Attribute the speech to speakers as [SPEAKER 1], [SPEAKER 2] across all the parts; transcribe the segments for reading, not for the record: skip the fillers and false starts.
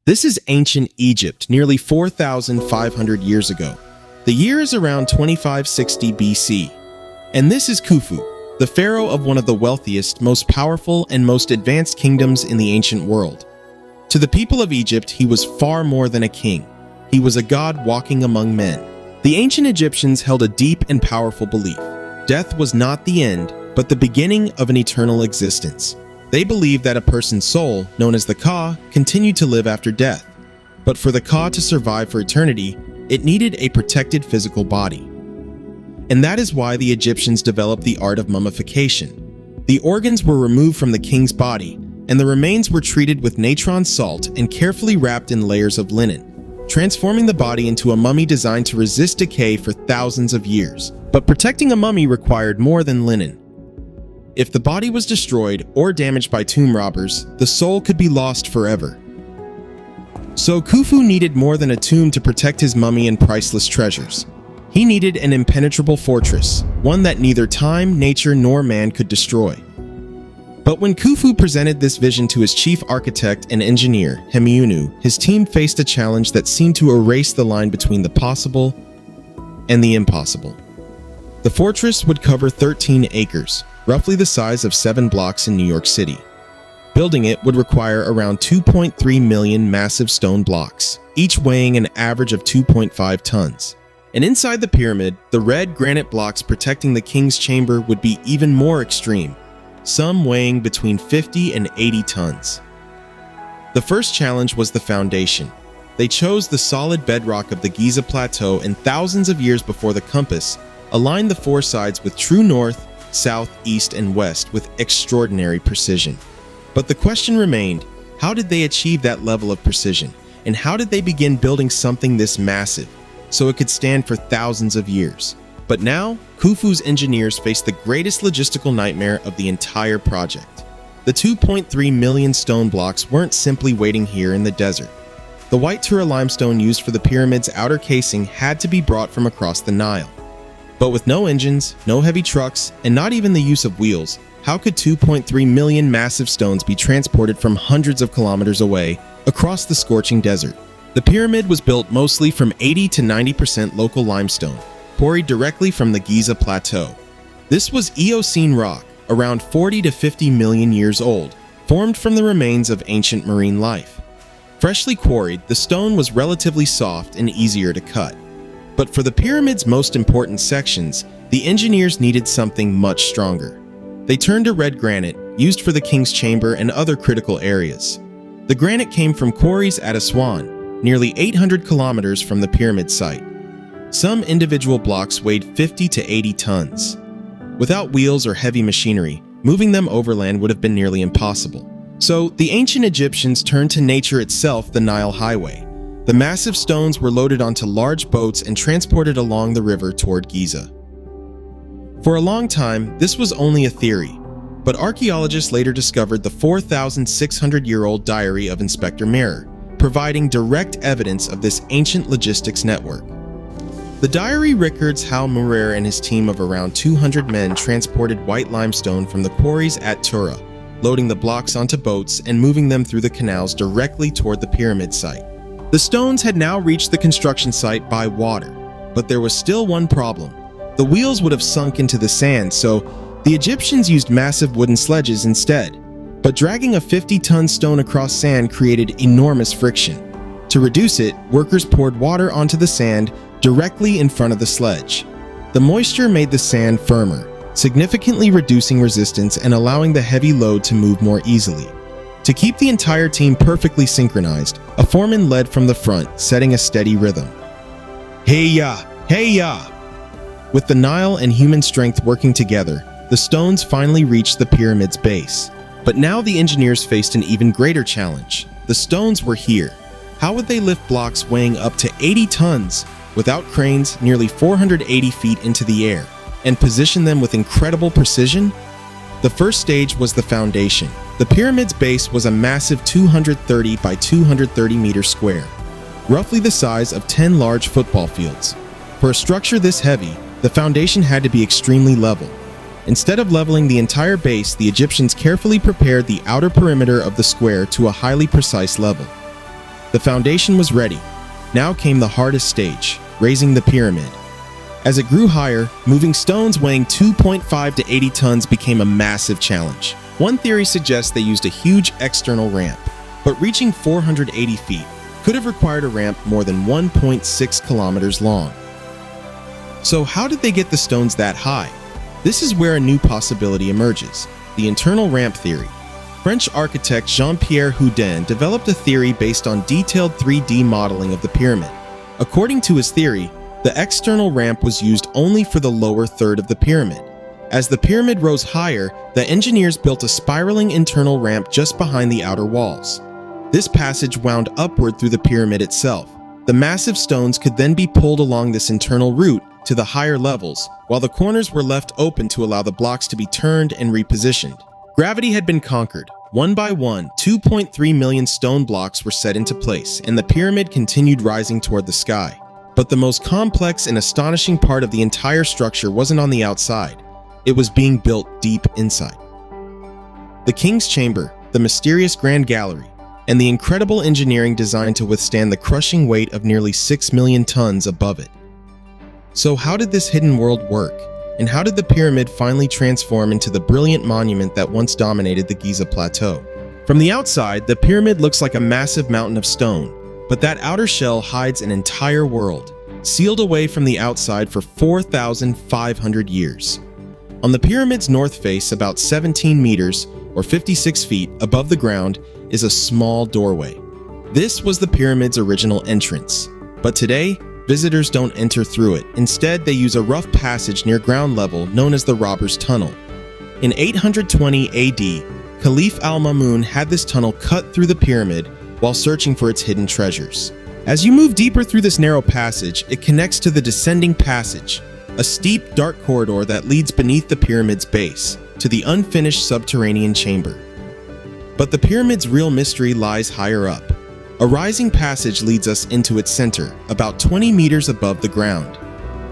[SPEAKER 1] This is ancient Egypt, nearly 4,500 years ago. The year is around 2560 BC. And this is Khufu, the pharaoh of one of the wealthiest, most powerful, and most advanced kingdoms in the ancient world. To the people of Egypt, he was far more than a king. He was a god walking among men. The ancient Egyptians held a deep and powerful belief. Death was not the end, but the beginning of an eternal existence. They believed that a person's soul, known as the Ka, continued to live after death. But for the Ka to survive for eternity, it needed a protected physical body. And that is why the Egyptians developed the art of mummification. The organs were removed from the king's body, and the remains were treated with natron salt and carefully wrapped in layers of linen, transforming the body into a mummy designed to resist decay for thousands of years. But protecting a mummy required more than linen. If the body was destroyed or damaged by tomb robbers, the soul could be lost forever. So Khufu needed more than a tomb to protect his mummy and priceless treasures. He needed an impenetrable fortress, one that neither time, nature, nor man could destroy. But when Khufu presented this vision to his chief architect and engineer, Hemiunu, his team faced a challenge that seemed to erase the line between the possible and the impossible. The fortress would cover 13 acres, roughly the size of 7 blocks in New York City. Building it would require around 2.3 million massive stone blocks, each weighing an average of 2.5 tons. And inside the pyramid, the red granite blocks protecting the king's chamber would be even more extreme, some weighing between 50 and 80 tons. The first challenge was the foundation. They chose the solid bedrock of the Giza Plateau, and thousands of years before the compass, aligned the 4 sides with true north, south, east, and west with extraordinary precision. But the question remained, how did they achieve that level of precision? And how did they begin building something this massive, so it could stand for thousands of years? But now, Khufu's engineers faced the greatest logistical nightmare of the entire project. The 2.3 million stone blocks weren't simply waiting here in the desert. The white Tura limestone used for the pyramid's outer casing had to be brought from across the Nile. But with no engines, no heavy trucks, and not even the use of wheels, how could 2.3 million massive stones be transported from hundreds of kilometers away across the scorching desert? The pyramid was built mostly from 80 to 90% local limestone, quarried directly from the Giza Plateau. This was Eocene rock, around 40 to 50 million years old, formed from the remains of ancient marine life. Freshly quarried, the stone was relatively soft and easier to cut. But for the pyramid's most important sections, the engineers needed something much stronger. They turned to red granite, used for the king's chamber and other critical areas. The granite came from quarries at Aswan, nearly 800 kilometers from the pyramid site. Some individual blocks weighed 50 to 80 tons. Without wheels or heavy machinery, moving them overland would have been nearly impossible. So the ancient Egyptians turned to nature itself, the Nile Highway. The massive stones were loaded onto large boats and transported along the river toward Giza. For a long time, this was only a theory, but archaeologists later discovered the 4,600-year-old diary of Inspector Merer, providing direct evidence of this ancient logistics network. The diary records how Merer and his team of around 200 men transported white limestone from the quarries at Tura, loading the blocks onto boats and moving them through the canals directly toward the pyramid site. The stones had now reached the construction site by water, but there was still one problem. The wheels would have sunk into the sand, so the Egyptians used massive wooden sledges instead. But dragging a 50-ton stone across sand created enormous friction. To reduce it, workers poured water onto the sand directly in front of the sledge. The moisture made the sand firmer, significantly reducing resistance and allowing the heavy load to move more easily. To keep the entire team perfectly synchronized, a foreman led from the front, setting a steady rhythm. Hey-ya! Hey-ya! With the Nile and human strength working together, the stones finally reached the pyramid's base. But now the engineers faced an even greater challenge. The stones were here. How would they lift blocks weighing up to 80 tons without cranes nearly 480 feet into the air and position them with incredible precision? The first stage was the foundation. The pyramid's base was a massive 230 by 230 meters square, roughly the size of 10 large football fields. For a structure this heavy, the foundation had to be extremely level. Instead of leveling the entire base, the Egyptians carefully prepared the outer perimeter of the square to a highly precise level. The foundation was ready. Now came the hardest stage, raising the pyramid. As it grew higher, moving stones weighing 2.5 to 80 tons became a massive challenge. One theory suggests they used a huge external ramp, but reaching 480 feet could have required a ramp more than 1.6 kilometers long. So how did they get the stones that high? This is where a new possibility emerges, the internal ramp theory. French architect Jean-Pierre Houdin developed a theory based on detailed 3D modeling of the pyramid. According to his theory, the external ramp was used only for the lower third of the pyramid. As the pyramid rose higher, the engineers built a spiraling internal ramp just behind the outer walls. This passage wound upward through the pyramid itself. The massive stones could then be pulled along this internal route to the higher levels, while the corners were left open to allow the blocks to be turned and repositioned. Gravity had been conquered. One by one, 2.3 million stone blocks were set into place, and the pyramid continued rising toward the sky. But the most complex and astonishing part of the entire structure wasn't on the outside. It was being built deep inside. The King's Chamber, the mysterious Grand Gallery, and the incredible engineering designed to withstand the crushing weight of nearly 6 million tons above it. So how did this hidden world work? And how did the pyramid finally transform into the brilliant monument that once dominated the Giza Plateau? From the outside, the pyramid looks like a massive mountain of stone, but that outer shell hides an entire world, sealed away from the outside for 4,500 years. On the pyramid's north face, about 17 meters, or 56 feet, above the ground, is a small doorway. This was the pyramid's original entrance, but today, visitors don't enter through it. Instead, they use a rough passage near ground level known as the Robber's Tunnel. In 820 AD, Caliph al-Ma'mun had this tunnel cut through the pyramid while searching for its hidden treasures. As you move deeper through this narrow passage, it connects to the descending passage, a steep, dark corridor that leads beneath the pyramid's base to the unfinished subterranean chamber. But the pyramid's real mystery lies higher up. A rising passage leads us into its center, about 20 meters above the ground.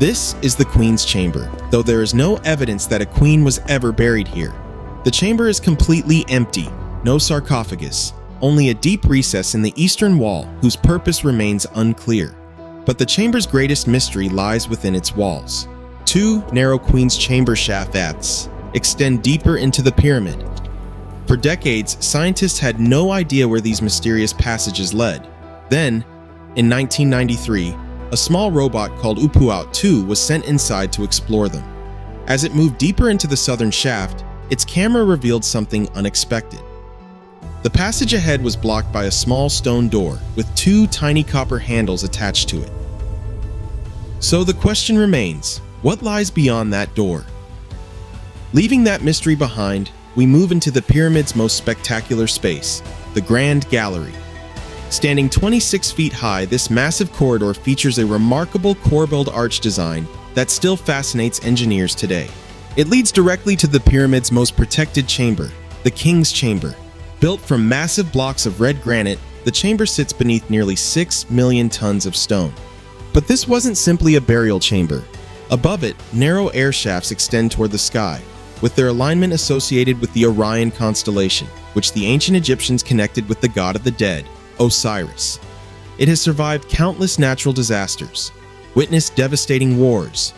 [SPEAKER 1] This is the Queen's Chamber, though there is no evidence that a queen was ever buried here. The chamber is completely empty, no sarcophagus, only a deep recess in the eastern wall whose purpose remains unclear. But the chamber's greatest mystery lies within its walls. Two narrow Queen's Chamber shafts extend deeper into the pyramid. For decades, scientists had no idea where these mysterious passages led. Then, in 1993, a small robot called Upuaut 2 was sent inside to explore them. As it moved deeper into the southern shaft, its camera revealed something unexpected. The passage ahead was blocked by a small stone door with two tiny copper handles attached to it. So the question remains, what lies beyond that door? Leaving that mystery behind, we move into the pyramid's most spectacular space, the Grand Gallery. Standing 26 feet high, this massive corridor features a remarkable corbelled arch design that still fascinates engineers today. It leads directly to the pyramid's most protected chamber, the King's Chamber. Built from massive blocks of red granite, the chamber sits beneath nearly 6 million tons of stone. But this wasn't simply a burial chamber. Above it, narrow air shafts extend toward the sky, with their alignment associated with the Orion constellation, which the ancient Egyptians connected with the god of the dead, Osiris. It has survived countless natural disasters, witnessed devastating wars,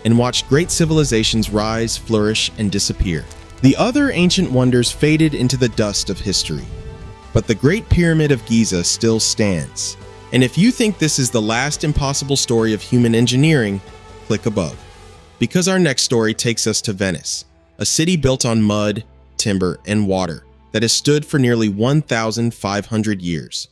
[SPEAKER 1] and watched great civilizations rise, flourish, and disappear. The other ancient wonders faded into the dust of history, but the Great Pyramid of Giza still stands. And if you think this is the last impossible story of human engineering, click above. Because our next story takes us to Venice, a city built on mud, timber, and water that has stood for nearly 1,500 years.